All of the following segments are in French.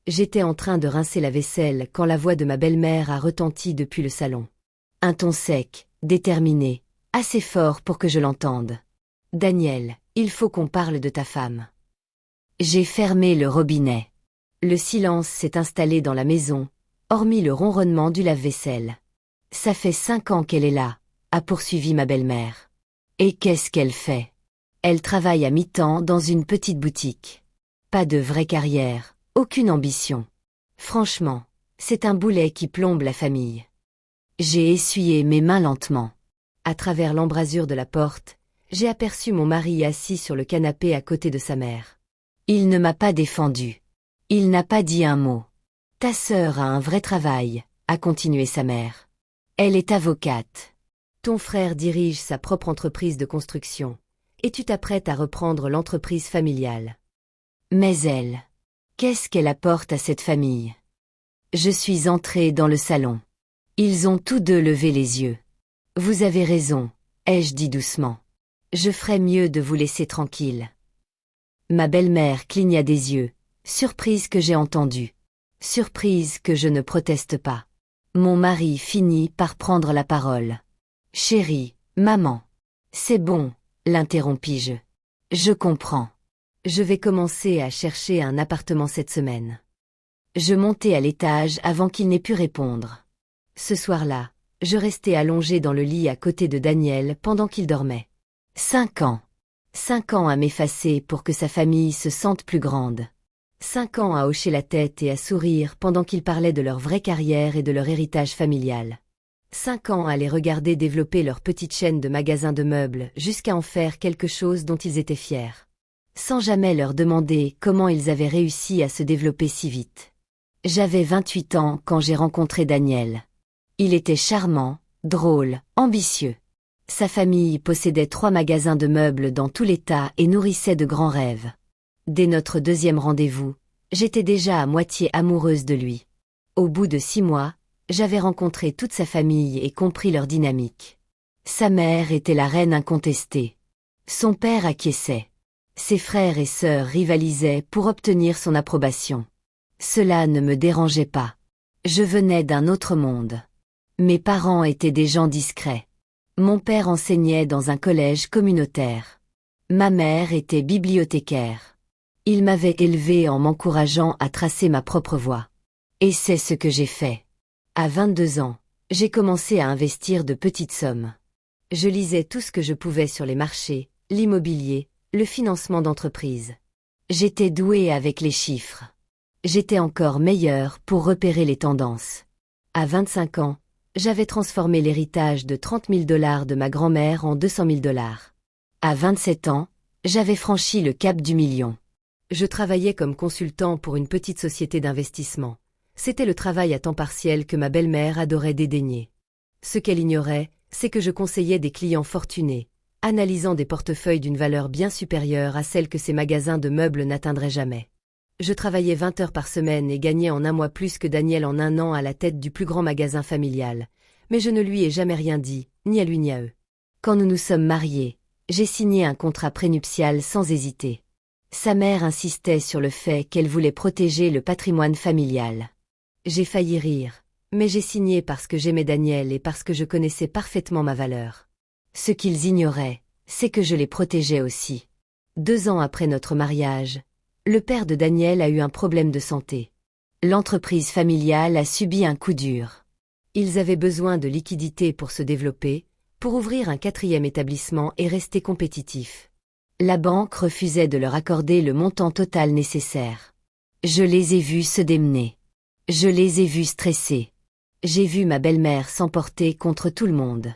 J'étais en train de rincer la vaisselle quand la voix de ma belle-mère a retenti depuis le salon. Un ton sec, déterminé, assez fort pour que je l'entende. « Daniel, il faut qu'on parle de ta femme. » J'ai fermé le robinet. Le silence s'est installé dans la maison, hormis le ronronnement du lave-vaisselle. « Ça fait 5 ans qu'elle est là, » a poursuivi ma belle-mère. « Et qu'est-ce qu'elle fait? Elle travaille à mi-temps dans une petite boutique. Pas de vraie carrière, aucune ambition. Franchement, c'est un boulet qui plombe la famille. » J'ai essuyé mes mains lentement. À travers l'embrasure de la porte, j'ai aperçu mon mari assis sur le canapé à côté de sa mère. Il ne m'a pas défendu. Il n'a pas dit un mot. « Ta sœur a un vrai travail », a continué sa mère. « Elle est avocate. Ton frère dirige sa propre entreprise de construction, et tu t'apprêtes à reprendre l'entreprise familiale. Mais elle, qu'est-ce qu'elle apporte à cette famille? » Je suis entrée dans le salon. Ils ont tous deux levé les yeux. « Vous avez raison, » ai-je dit doucement. « Je ferais mieux de vous laisser tranquille. » Ma belle-mère cligna des yeux, surprise que j'ai entendu. Surprise que je ne proteste pas. Mon mari finit par prendre la parole. « Chérie, maman. »« C'est bon, » l'interrompis-je. « Je comprends. Je vais commencer à chercher un appartement cette semaine. » Je montai à l'étage avant qu'il n'ait pu répondre. Ce soir-là, je restai allongée dans le lit à côté de Daniel pendant qu'il dormait. 5 ans. 5 ans à m'effacer pour que sa famille se sente plus grande. 5 ans à hocher la tête et à sourire pendant qu'ils parlaient de leur vraie carrière et de leur héritage familial. 5 ans à les regarder développer leur petite chaîne de magasins de meubles jusqu'à en faire quelque chose dont ils étaient fiers. Sans jamais leur demander comment ils avaient réussi à se développer si vite. J'avais 28 ans quand j'ai rencontré Daniel. Il était charmant, drôle, ambitieux. Sa famille possédait 3 magasins de meubles dans tout l'État et nourrissait de grands rêves. Dès notre 2e rendez-vous, j'étais déjà à moitié amoureuse de lui. Au bout de 6 mois, j'avais rencontré toute sa famille et compris leur dynamique. Sa mère était la reine incontestée. Son père acquiesçait. Ses frères et sœurs rivalisaient pour obtenir son approbation. Cela ne me dérangeait pas. Je venais d'un autre monde. Mes parents étaient des gens discrets. Mon père enseignait dans un collège communautaire. Ma mère était bibliothécaire. Il m'avait élevée en m'encourageant à tracer ma propre voie. Et c'est ce que j'ai fait. À 22 ans, j'ai commencé à investir de petites sommes. Je lisais tout ce que je pouvais sur les marchés, l'immobilier, le financement d'entreprises. J'étais douée avec les chiffres. J'étais encore meilleure pour repérer les tendances. À 25 ans, j'avais transformé l'héritage de 30 000 $ de ma grand-mère en 200 000 $. À 27 ans, j'avais franchi le cap du million. Je travaillais comme consultant pour une petite société d'investissement. C'était le travail à temps partiel que ma belle-mère adorait dédaigner. Ce qu'elle ignorait, c'est que je conseillais des clients fortunés, analysant des portefeuilles d'une valeur bien supérieure à celle que ces magasins de meubles n'atteindraient jamais. Je travaillais 20 heures par semaine et gagnais en un mois plus que Daniel en un an à la tête du plus grand magasin familial. Mais je ne lui ai jamais rien dit, ni à lui ni à eux. Quand nous nous sommes mariés, j'ai signé un contrat prénuptial sans hésiter. Sa mère insistait sur le fait qu'elle voulait protéger le patrimoine familial. J'ai failli rire, mais j'ai signé parce que j'aimais Daniel et parce que je connaissais parfaitement ma valeur. Ce qu'ils ignoraient, c'est que je les protégeais aussi. 2 ans après notre mariage, le père de Daniel a eu un problème de santé. L'entreprise familiale a subi un coup dur. Ils avaient besoin de liquidités pour se développer, pour ouvrir un 4e établissement et rester compétitifs. La banque refusait de leur accorder le montant total nécessaire. Je les ai vus se démener. Je les ai vus stresser. J'ai vu ma belle-mère s'emporter contre tout le monde.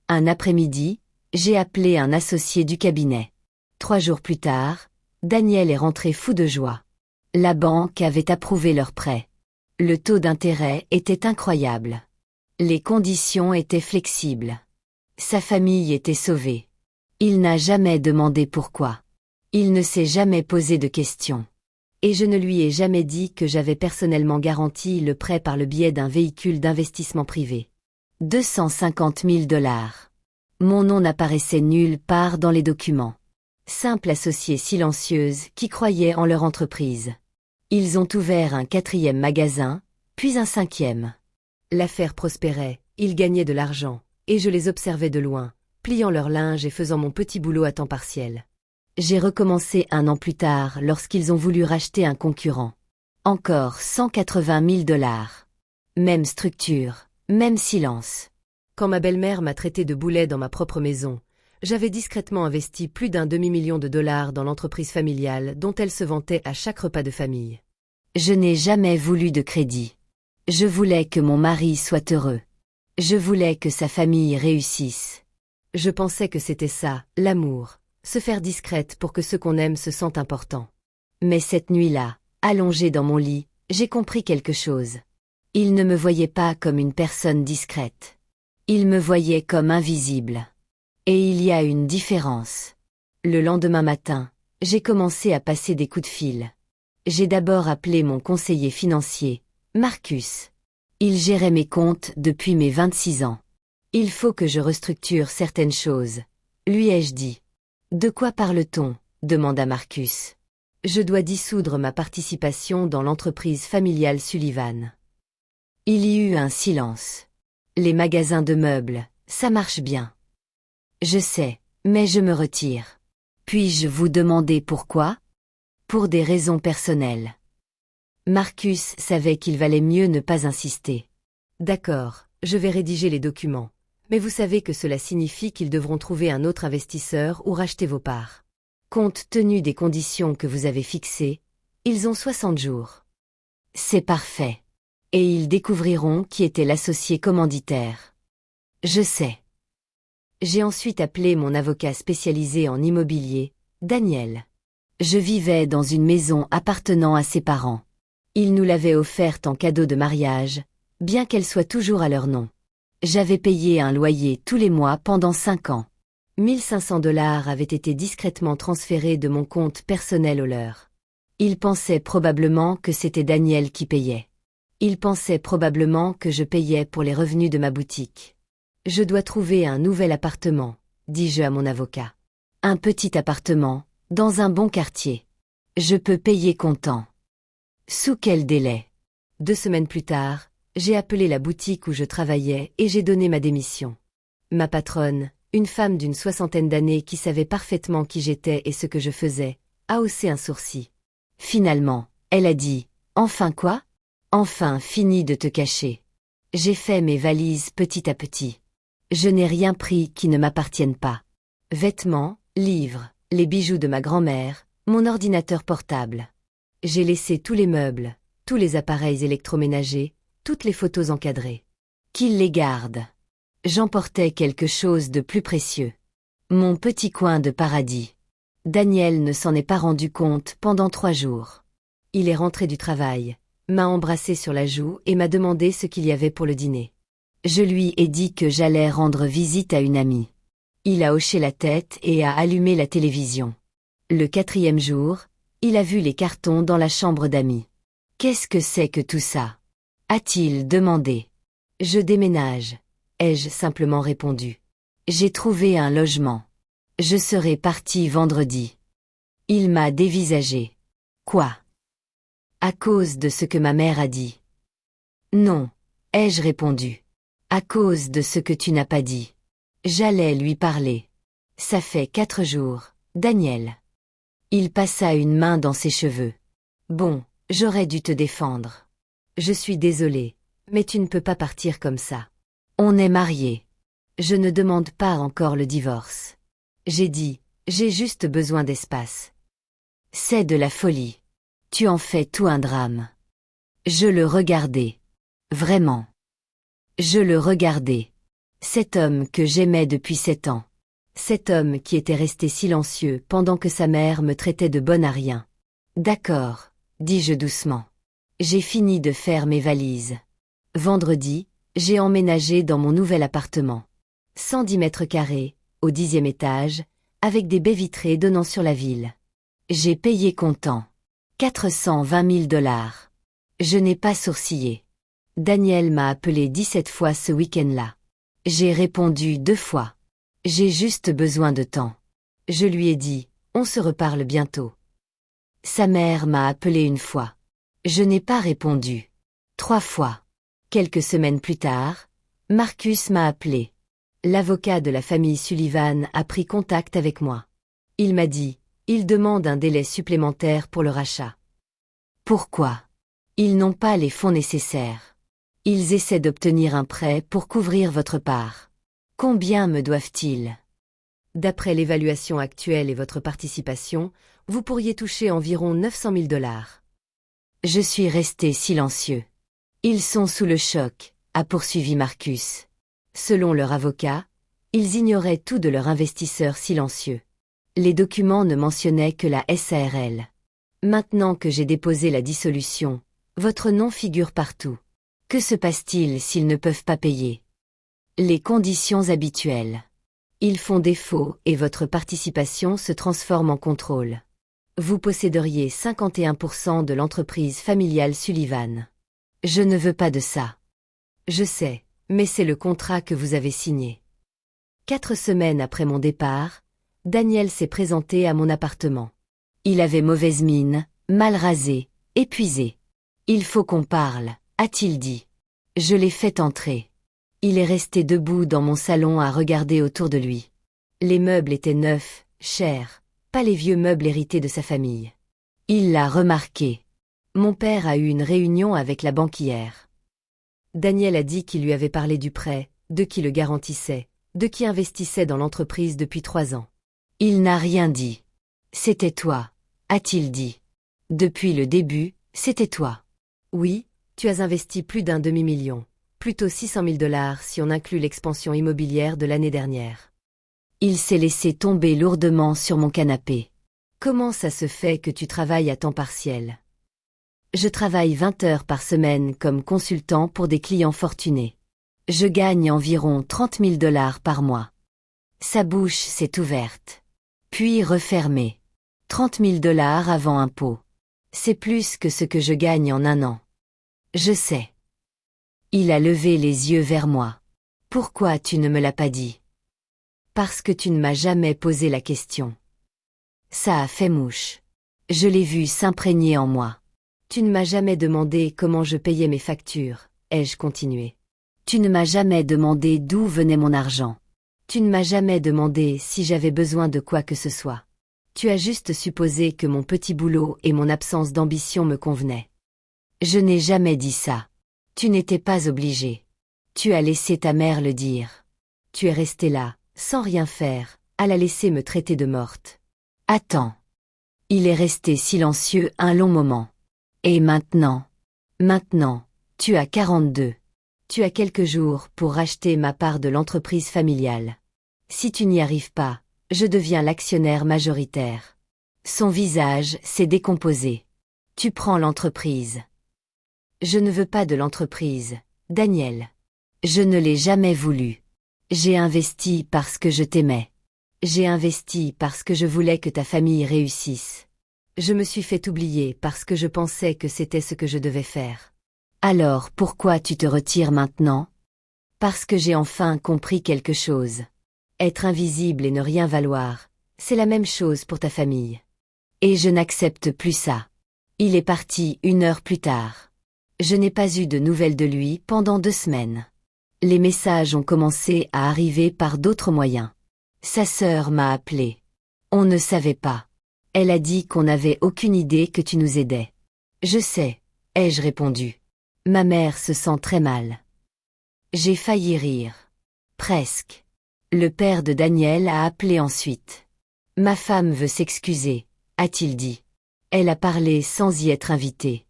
Un après-midi, j'ai appelé un associé du cabinet. 3 jours plus tard, Daniel est rentré fou de joie. La banque avait approuvé leur prêt. Le taux d'intérêt était incroyable. Les conditions étaient flexibles. Sa famille était sauvée. Il n'a jamais demandé pourquoi. Il ne s'est jamais posé de questions. Et je ne lui ai jamais dit que j'avais personnellement garanti le prêt par le biais d'un véhicule d'investissement privé. 250 000 $. Mon nom n'apparaissait nulle part dans les documents. Simple associée silencieuse qui croyait en leur entreprise. Ils ont ouvert un 4e magasin, puis un 5e. L'affaire prospérait, ils gagnaient de l'argent, et je les observais de loin, pliant leur linge et faisant mon petit boulot à temps partiel. J'ai recommencé 1 an plus tard lorsqu'ils ont voulu racheter un concurrent. Encore 180 000 $. Même structure, même silence. Quand ma belle-mère m'a traité de boulet dans ma propre maison, j'avais discrètement investi plus d'un demi-million de dollars dans l'entreprise familiale dont elle se vantait à chaque repas de famille. Je n'ai jamais voulu de crédit. Je voulais que mon mari soit heureux. Je voulais que sa famille réussisse. Je pensais que c'était ça, l'amour, se faire discrète pour que ceux qu'on aime se sentent importants. Mais cette nuit-là, allongée dans mon lit, j'ai compris quelque chose. Il ne me voyait pas comme une personne discrète. Il me voyait comme invisible. Et il y a une différence. Le lendemain matin, j'ai commencé à passer des coups de fil. J'ai d'abord appelé mon conseiller financier, Marcus. Il gérait mes comptes depuis mes 26 ans. Il faut que je restructure certaines choses, lui ai-je dit. De quoi parle-t-on? Demanda Marcus. Je dois dissoudre ma participation dans l'entreprise familiale Sullivan. Il y eut un silence. Les magasins de meubles, ça marche bien. Je sais, mais je me retire. Puis-je vous demander pourquoi? Pour des raisons personnelles. Marcus savait qu'il valait mieux ne pas insister. D'accord, je vais rédiger les documents. Mais vous savez que cela signifie qu'ils devront trouver un autre investisseur ou racheter vos parts. Compte tenu des conditions que vous avez fixées, ils ont 60 jours. C'est parfait. Et ils découvriront qui était l'associé commanditaire. Je sais. J'ai ensuite appelé mon avocat spécialisé en immobilier, Daniel. Je vivais dans une maison appartenant à ses parents. Ils nous l'avaient offerte en cadeau de mariage, bien qu'elle soit toujours à leur nom. J'avais payé un loyer tous les mois pendant 5 ans. 1 500 $ avaient été discrètement transférés de mon compte personnel au leur. Ils pensaient probablement que c'était Daniel qui payait. Ils pensaient probablement que je payais pour les revenus de ma boutique. Je dois trouver un nouvel appartement, dis-je à mon avocat. Un petit appartement, dans un bon quartier. Je peux payer comptant. Sous quel délai? 2 semaines plus tard, j'ai appelé la boutique où je travaillais et j'ai donné ma démission. Ma patronne, une femme d'une 60aine d'années qui savait parfaitement qui j'étais et ce que je faisais, a haussé un sourcil. Finalement, elle a dit « Enfin quoi? Enfin fini de te cacher. » J'ai fait mes valises petit à petit. Je n'ai rien pris qui ne m'appartienne pas. Vêtements, livres, les bijoux de ma grand-mère, mon ordinateur portable. J'ai laissé tous les meubles, tous les appareils électroménagers, toutes les photos encadrées. Qu'il les garde. J'emportais quelque chose de plus précieux. Mon petit coin de paradis. Daniel ne s'en est pas rendu compte pendant 3 jours. Il est rentré du travail, m'a embrassé sur la joue et m'a demandé ce qu'il y avait pour le dîner. Je lui ai dit que j'allais rendre visite à une amie. Il a hoché la tête et a allumé la télévision. Le 4e jour, il a vu les cartons dans la chambre d'amis. Qu'est-ce que c'est que tout ça? A-t-il demandé. Je déménage, ai-je simplement répondu. J'ai trouvé un logement. Je serai parti vendredi. Il m'a dévisagé. Quoi? À cause de ce que ma mère a dit. Non, ai-je répondu. À cause de ce que tu n'as pas dit. J'allais lui parler. Ça fait 4 jours, Daniel. Il passa une main dans ses cheveux. Bon, j'aurais dû te défendre. Je suis désolé, mais tu ne peux pas partir comme ça. On est mariés. Je ne demande pas encore le divorce. J'ai dit, j'ai juste besoin d'espace. C'est de la folie. Tu en fais tout un drame. Je le regardais. Vraiment. Je le regardais. Cet homme que j'aimais depuis 7 ans. Cet homme qui était resté silencieux pendant que sa mère me traitait de bonne à rien. D'accord, dis-je doucement. J'ai fini de faire mes valises. Vendredi, j'ai emménagé dans mon nouvel appartement. 110 mètres carrés, au 10e étage, avec des baies vitrées donnant sur la ville. J'ai payé comptant. 420 000 $. Je n'ai pas sourcillé. Daniel m'a appelé 17 fois ce week-end-là. J'ai répondu 2 fois. J'ai juste besoin de temps. Je lui ai dit, on se reparle bientôt. Sa mère m'a appelé une fois. Je n'ai pas répondu. 3 fois. Quelques semaines plus tard, Marcus m'a appelé. L'avocat de la famille Sullivan a pris contact avec moi. Il m'a dit, il demande un délai supplémentaire pour le rachat. Pourquoi? Ils n'ont pas les fonds nécessaires. Ils essaient d'obtenir un prêt pour couvrir votre part. Combien me doivent-ils? D'après l'évaluation actuelle et votre participation, vous pourriez toucher environ 900 000 $. Je suis resté silencieux. Ils sont sous le choc, a poursuivi Marcus. Selon leur avocat, ils ignoraient tout de leur investisseur silencieux. Les documents ne mentionnaient que la SARL. Maintenant que j'ai déposé la dissolution, votre nom figure partout. Que se passe-t-il s'ils ne peuvent pas payer? Les conditions habituelles. Ils font défaut et votre participation se transforme en contrôle. Vous posséderiez 51% de l'entreprise familiale Sullivan. Je ne veux pas de ça. Je sais, mais c'est le contrat que vous avez signé. 4 semaines après mon départ, Daniel s'est présenté à mon appartement. Il avait mauvaise mine, mal rasé, épuisé. Il faut qu'on parle, a-t-il dit. Je l'ai fait entrer. Il est resté debout dans mon salon à regarder autour de lui. Les meubles étaient neufs, chers, pas les vieux meubles hérités de sa famille. Il l'a remarqué. Mon père a eu une réunion avec la banquière. Daniel a dit qu'il lui avait parlé du prêt, de qui le garantissait, de qui investissait dans l'entreprise depuis 3 ans. Il n'a rien dit. C'était toi, a-t-il dit. Depuis le début, c'était toi. Oui, tu as investi plus d'un demi-million, plutôt 600 000 $ si on inclut l'expansion immobilière de l'année dernière. Il s'est laissé tomber lourdement sur mon canapé. Comment ça se fait que tu travailles à temps partiel? Je travaille 20 heures par semaine comme consultant pour des clients fortunés. Je gagne environ 30 000 $ par mois. Sa bouche s'est ouverte. Puis refermée. 30 000 $ avant impôt. C'est plus que ce que je gagne en un an. Je sais. Il a levé les yeux vers moi. Pourquoi tu ne me l'as pas dit? Parce que tu ne m'as jamais posé la question. Ça a fait mouche. Je l'ai vu s'imprégner en moi. Tu ne m'as jamais demandé comment je payais mes factures, ai-je continué. Tu ne m'as jamais demandé d'où venait mon argent. Tu ne m'as jamais demandé si j'avais besoin de quoi que ce soit. Tu as juste supposé que mon petit boulot et mon absence d'ambition me convenaient. Je n'ai jamais dit ça. Tu n'étais pas obligé. Tu as laissé ta mère le dire. Tu es resté là, sans rien faire, à la laisser me traiter de morte. Attends. Il est resté silencieux un long moment. Et maintenant? Maintenant, tu as 42. Tu as quelques jours pour racheter ma part de l'entreprise familiale. Si tu n'y arrives pas, je deviens l'actionnaire majoritaire. Son visage s'est décomposé. Tu prends l'entreprise. Je ne veux pas de l'entreprise, Daniel. Je ne l'ai jamais voulu. J'ai investi parce que je t'aimais. J'ai investi parce que je voulais que ta famille réussisse. Je me suis fait oublier parce que je pensais que c'était ce que je devais faire. Alors pourquoi tu te retires maintenant? Parce que j'ai enfin compris quelque chose. Être invisible et ne rien valoir, c'est la même chose pour ta famille. Et je n'accepte plus ça. Il est parti 1 heure plus tard. Je n'ai pas eu de nouvelles de lui pendant 2 semaines. Les messages ont commencé à arriver par d'autres moyens. Sa sœur m'a appelé. On ne savait pas. Elle a dit qu'on n'avait aucune idée que tu nous aidais. Je sais, ai-je répondu. Ma mère se sent très mal. J'ai failli rire. Presque. Le père de Daniel a appelé ensuite. Ma femme veut s'excuser, a-t-il dit. Elle a parlé sans y être invitée.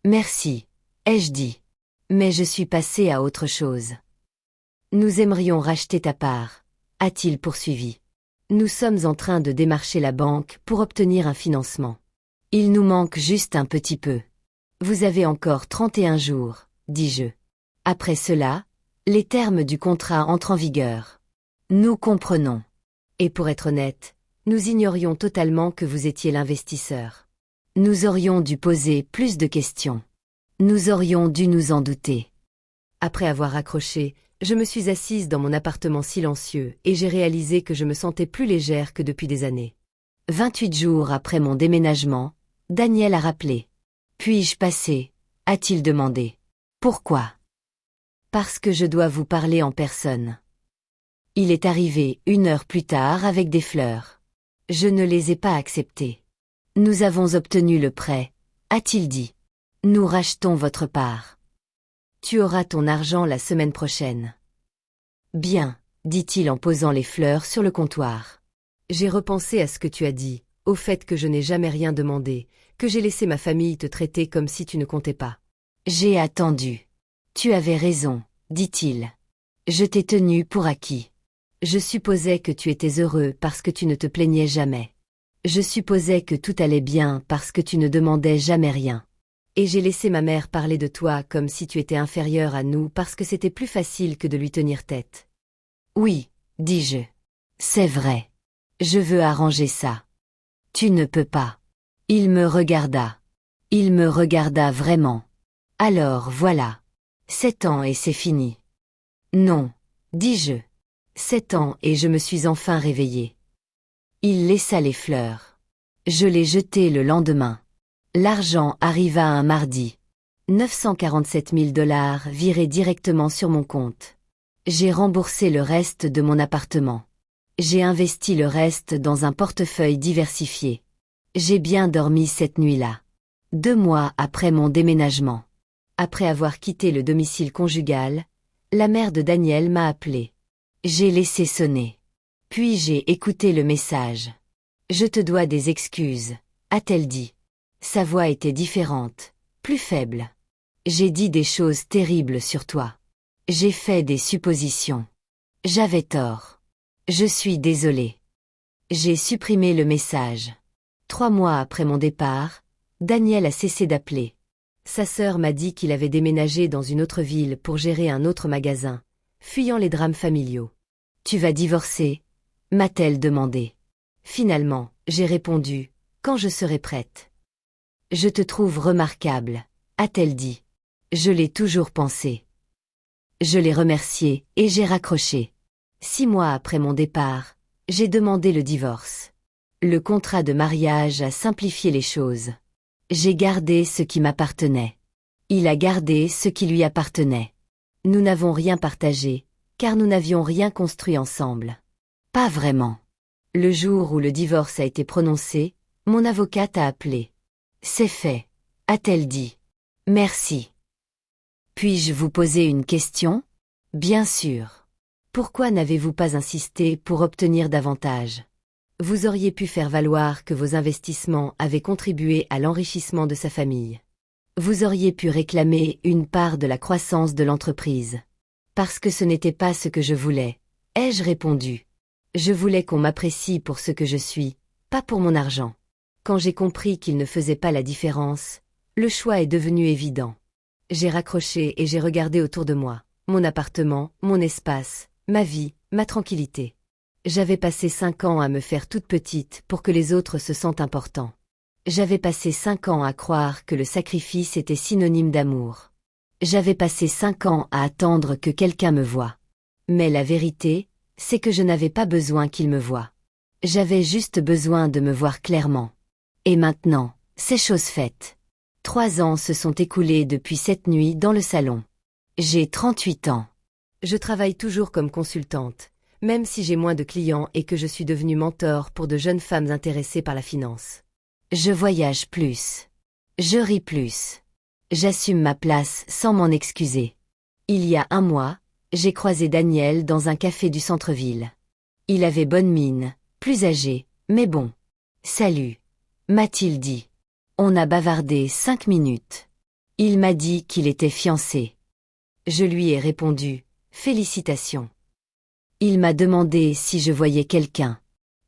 Merci, ai-je dit. Mais je suis passé à autre chose. Nous aimerions racheter ta part, a-t-il poursuivi. Nous sommes en train de démarcher la banque pour obtenir un financement. Il nous manque juste un petit peu. Vous avez encore 31 jours, dis-je. Après cela, les termes du contrat entrent en vigueur. Nous comprenons. Et pour être honnête, nous ignorions totalement que vous étiez l'investisseur. Nous aurions dû poser plus de questions. Nous aurions dû nous en douter. Après avoir raccroché, je me suis assise dans mon appartement silencieux et j'ai réalisé que je me sentais plus légère que depuis des années. 28 jours après mon déménagement, Daniel a rappelé. Puis-je passer? A-t-il demandé. Pourquoi? Parce que je dois vous parler en personne. Il est arrivé 1 heure plus tard avec des fleurs. Je ne les ai pas acceptées. Nous avons obtenu le prêt, a-t-il dit. Nous rachetons votre part. Tu auras ton argent la semaine prochaine. Bien, dit-il en posant les fleurs sur le comptoir. J'ai repensé à ce que tu as dit, au fait que je n'ai jamais rien demandé, que j'ai laissé ma famille te traiter comme si tu ne comptais pas. J'ai attendu. Tu avais raison, dit-il. Je t'ai tenu pour acquis. Je supposais que tu étais heureux parce que tu ne te plaignais jamais. Je supposais que tout allait bien parce que tu ne demandais jamais rien. Et j'ai laissé ma mère parler de toi comme si tu étais inférieur à nous parce que c'était plus facile que de lui tenir tête. Oui, dis-je. C'est vrai. Je veux arranger ça. Tu ne peux pas. Il me regarda. Il me regarda vraiment. Alors voilà. 7 ans et c'est fini. Non, dis-je. 7 ans et je me suis enfin réveillée. Il laissa les fleurs. Je les jetai le lendemain. L'argent arriva un mardi. 947 000 $ virés directement sur mon compte. J'ai remboursé le reste de mon appartement. J'ai investi le reste dans un portefeuille diversifié. J'ai bien dormi cette nuit-là. 2 mois après mon déménagement. Après avoir quitté le domicile conjugal, la mère de Daniel m'a appelé. J'ai laissé sonner. Puis j'ai écouté le message. Je te dois des excuses, a-t-elle dit. Sa voix était différente, plus faible. J'ai dit des choses terribles sur toi. J'ai fait des suppositions. J'avais tort. Je suis désolée. J'ai supprimé le message. 3 mois après mon départ, Daniel a cessé d'appeler. Sa sœur m'a dit qu'il avait déménagé dans une autre ville pour gérer un autre magasin, fuyant les drames familiaux. Tu vas divorcer? M'a-t-elle demandé. Finalement, j'ai répondu, quand je serai prête. Je te trouve remarquable, a-t-elle dit. Je l'ai toujours pensé. Je l'ai remerciée et j'ai raccroché. 6 mois après mon départ, j'ai demandé le divorce. Le contrat de mariage a simplifié les choses. J'ai gardé ce qui m'appartenait. Il a gardé ce qui lui appartenait. Nous n'avons rien partagé, car nous n'avions rien construit ensemble. Pas vraiment. Le jour où le divorce a été prononcé, mon avocate a appelé. C'est fait, a-t-elle dit. Merci. Puis-je vous poser une question? Bien sûr. Pourquoi n'avez-vous pas insisté pour obtenir davantage? Vous auriez pu faire valoir que vos investissements avaient contribué à l'enrichissement de sa famille. Vous auriez pu réclamer une part de la croissance de l'entreprise. Parce que ce n'était pas ce que je voulais, ai-je répondu. Je voulais qu'on m'apprécie pour ce que je suis, pas pour mon argent. Quand j'ai compris qu'il ne faisait pas la différence, le choix est devenu évident. J'ai raccroché et j'ai regardé autour de moi, mon appartement, mon espace, ma vie, ma tranquillité. J'avais passé 5 ans à me faire toute petite pour que les autres se sentent importants. J'avais passé 5 ans à croire que le sacrifice était synonyme d'amour. J'avais passé 5 ans à attendre que quelqu'un me voie. Mais la vérité, c'est que je n'avais pas besoin qu'il me voie. J'avais juste besoin de me voir clairement. Et maintenant, c'est chose faite. 3 ans se sont écoulés depuis cette nuit dans le salon. J'ai 38 ans. Je travaille toujours comme consultante, même si j'ai moins de clients et que je suis devenue mentor pour de jeunes femmes intéressées par la finance. Je voyage plus. Je ris plus. J'assume ma place sans m'en excuser. Il y a 1 mois, j'ai croisé Daniel dans un café du centre-ville. Il avait bonne mine, plus âgé, mais bon. Salut, m'a-t-il dit. On a bavardé 5 minutes. Il m'a dit qu'il était fiancé. Je lui ai répondu, félicitations. Il m'a demandé si je voyais quelqu'un.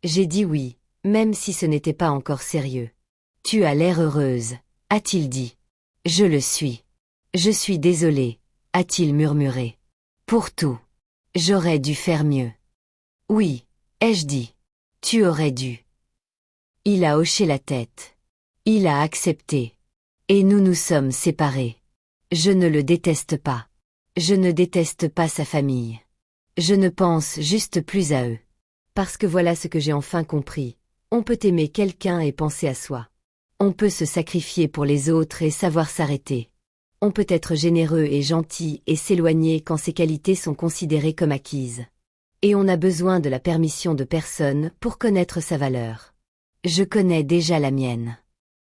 J'ai dit oui, même si ce n'était pas encore sérieux. Tu as l'air heureuse, a-t-il dit. Je le suis. Je suis désolé, a-t-il murmuré. Pour tout. J'aurais dû faire mieux. Oui, ai-je dit. Tu aurais dû. Il a hoché la tête. Il a accepté. Et nous nous sommes séparés. Je ne le déteste pas. Je ne déteste pas sa famille. Je ne pense juste plus à eux. Parce que voilà ce que j'ai enfin compris. On peut aimer quelqu'un et penser à soi. On peut se sacrifier pour les autres et savoir s'arrêter. On peut être généreux et gentil et s'éloigner quand ces qualités sont considérées comme acquises. Et on a besoin de la permission de personne pour connaître sa valeur. Je connais déjà la mienne.